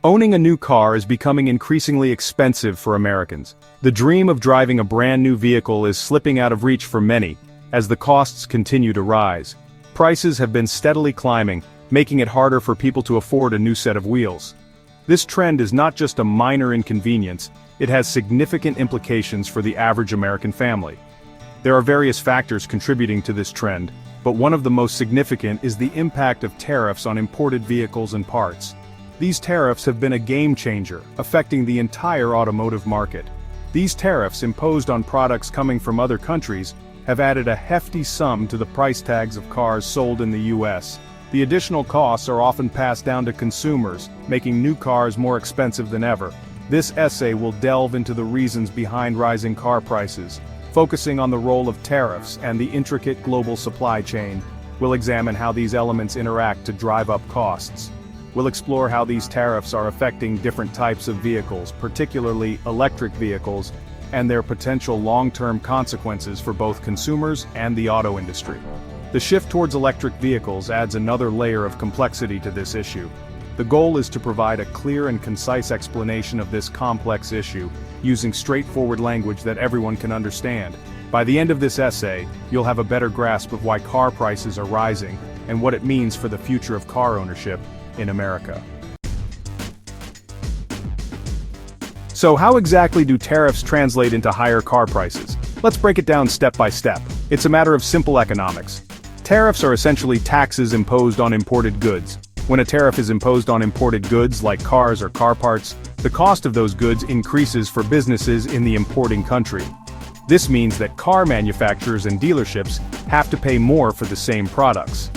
Owning a new car is becoming increasingly expensive for Americans. The dream of driving a brand new vehicle is slipping out of reach for many, as the costs continue to rise. Prices have been steadily climbing, making it harder for people to afford a new set of wheels. This trend is not just a minor inconvenience, it has significant implications for the average American family. There are various factors contributing to this trend, but one of the most significant is the impact of tariffs on imported vehicles and parts. These tariffs have been a game changer, affecting the entire automotive market. These tariffs imposed on products coming from other countries have added a hefty sum to the price tags of cars sold in the US. The additional costs are often passed down to consumers, making new cars more expensive than ever. This essay will delve into the reasons behind rising car prices, focusing on the role of tariffs and the intricate global supply chain. We'll examine how these elements interact to drive up costs. We'll explore how these tariffs are affecting different types of vehicles, particularly electric vehicles, and their potential long-term consequences for both consumers and the auto industry. The shift towards electric vehicles adds another layer of complexity to this issue. The goal is to provide a clear and concise explanation of this complex issue, using straightforward language that everyone can understand. By the end of this essay, you'll have a better grasp of why car prices are rising, and what it means for the future of car ownership in America. So how exactly do tariffs translate into higher car prices? Let's break it down step by step. It's a matter of simple economics. Tariffs are essentially taxes imposed on imported goods. When a tariff is imposed on imported goods like cars or car parts, the cost of those goods increases for businesses in the importing country. This means that car manufacturers and dealerships have to pay more for the same products.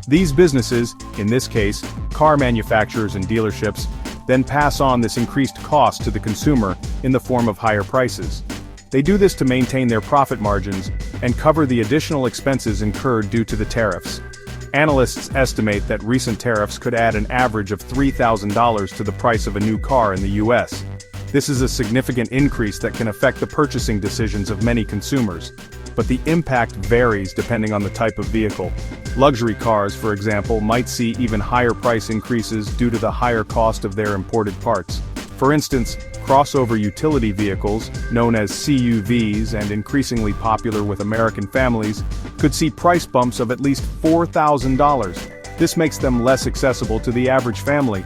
These businesses, in this case, car manufacturers and dealerships, then pass on this increased cost to the consumer in the form of higher prices. They do this to maintain their profit margins and cover the additional expenses incurred due to the tariffs. Analysts estimate that recent tariffs could add an average of $3,000 to the price of a new car in the US. This is a significant increase that can affect the purchasing decisions of many consumers, but the impact varies depending on the type of vehicle. Luxury cars, for example, might see even higher price increases due to the higher cost of their imported parts. For instance, crossover utility vehicles, known as CUVs and increasingly popular with American families, could see price bumps of at least $4,000. This makes them less accessible to the average family.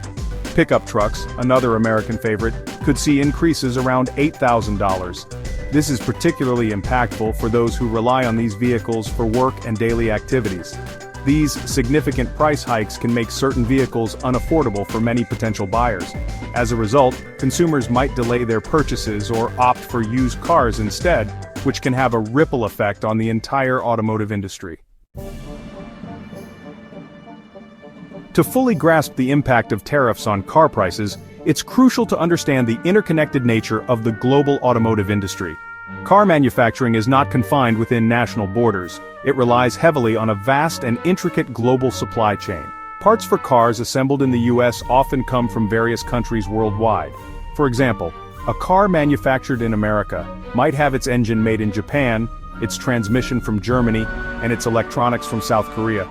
Pickup trucks, another American favorite, could see increases around $8,000. This is particularly impactful for those who rely on these vehicles for work and daily activities. These significant price hikes can make certain vehicles unaffordable for many potential buyers. As a result, consumers might delay their purchases or opt for used cars instead, which can have a ripple effect on the entire automotive industry. To fully grasp the impact of tariffs on car prices, it's crucial to understand the interconnected nature of the global automotive industry. Car manufacturing is not confined within national borders. It relies heavily on a vast and intricate global supply chain. Parts for cars assembled in the US often come from various countries worldwide. For example, a car manufactured in America might have its engine made in Japan, its transmission from Germany, and its electronics from South Korea.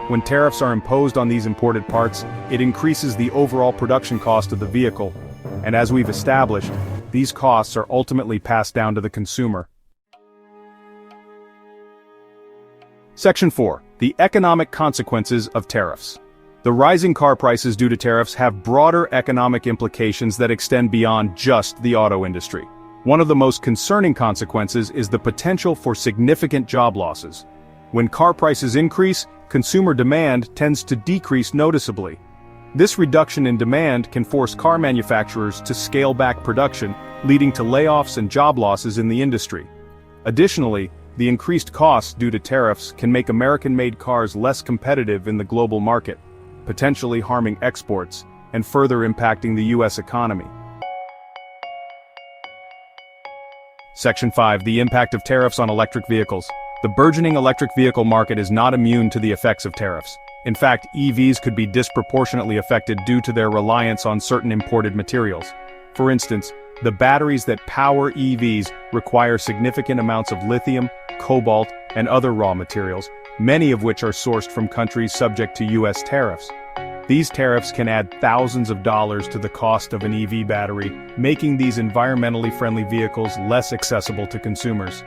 When tariffs are imposed on these imported parts, it increases the overall production cost of the vehicle, and as we've established, these costs are ultimately passed down to the consumer. Section 4. The economic consequences of tariffs. The rising car prices due to tariffs have broader economic implications that extend beyond just the auto industry. One of the most concerning consequences is the potential for significant job losses. When car prices increase, consumer demand tends to decrease noticeably. This reduction in demand can force car manufacturers to scale back production, leading to layoffs and job losses in the industry. Additionally, the increased costs due to tariffs can make American-made cars less competitive in the global market, potentially harming exports and further impacting the US economy. Section 5. The impact of tariffs on electric vehicles. The burgeoning electric vehicle market is not immune to the effects of tariffs. In fact, EVs could be disproportionately affected due to their reliance on certain imported materials. For instance, the batteries that power EVs require significant amounts of lithium, cobalt, and other raw materials, many of which are sourced from countries subject to US tariffs. These tariffs can add thousands of dollars to the cost of an EV battery, making these environmentally friendly vehicles less accessible to consumers.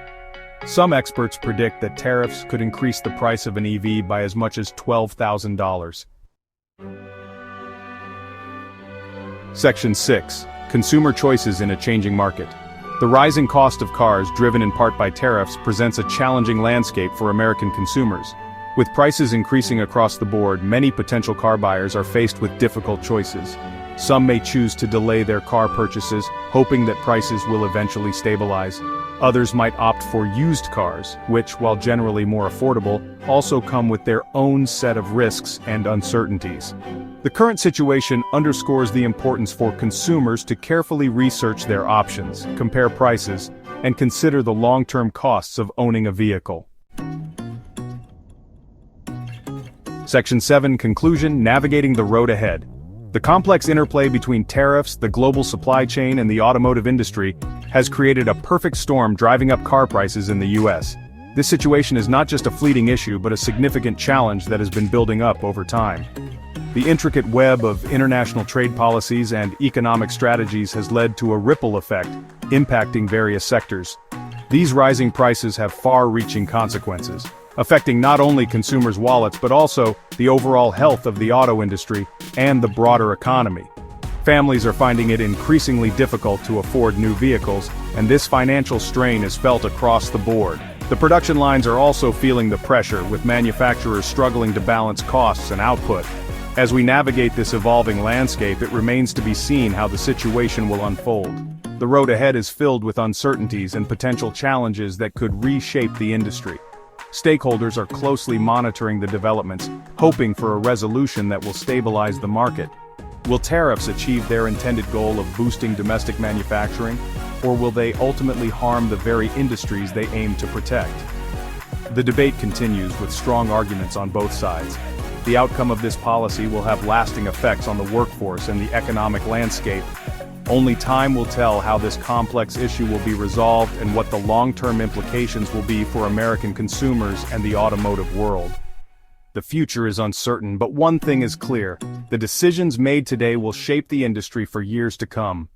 Some experts predict that tariffs could increase the price of an EV by as much as $12,000. Section 6. Consumer choices in a changing market. The rising cost of cars, driven in part by tariffs, presents a challenging landscape for American consumers. With prices increasing across the board, many potential car buyers are faced with difficult choices. Some may choose to delay their car purchases, hoping that prices will eventually stabilize. Others might opt for used cars, which, while generally more affordable, also come with their own set of risks and uncertainties. The current situation underscores the importance for consumers to carefully research their options, compare prices, and consider the long-term costs of owning a vehicle. Section 7. Conclusion: Navigating the road ahead. The complex interplay between tariffs, the global supply chain, and the automotive industry has created a perfect storm driving up car prices in the US. This situation is not just a fleeting issue but a significant challenge that has been building up over time. The intricate web of international trade policies and economic strategies has led to a ripple effect, impacting various sectors. These rising prices have far-reaching consequences, affecting not only consumers' wallets but also the overall health of the auto industry and the broader economy. Families are finding it increasingly difficult to afford new vehicles, and this financial strain is felt across the board. The production lines are also feeling the pressure, with manufacturers struggling to balance costs and output. As we navigate this evolving landscape, it remains to be seen how the situation will unfold. The road ahead is filled with uncertainties and potential challenges that could reshape the industry. Stakeholders are closely monitoring the developments, hoping for a resolution that will stabilize the market. Will tariffs achieve their intended goal of boosting domestic manufacturing, or will they ultimately harm the very industries they aim to protect? The debate continues with strong arguments on both sides. The outcome of this policy will have lasting effects on the workforce and the economic landscape. Only time will tell how this complex issue will be resolved and what the long-term implications will be for American consumers and the automotive world. The future is uncertain, but one thing is clear: the decisions made today will shape the industry for years to come.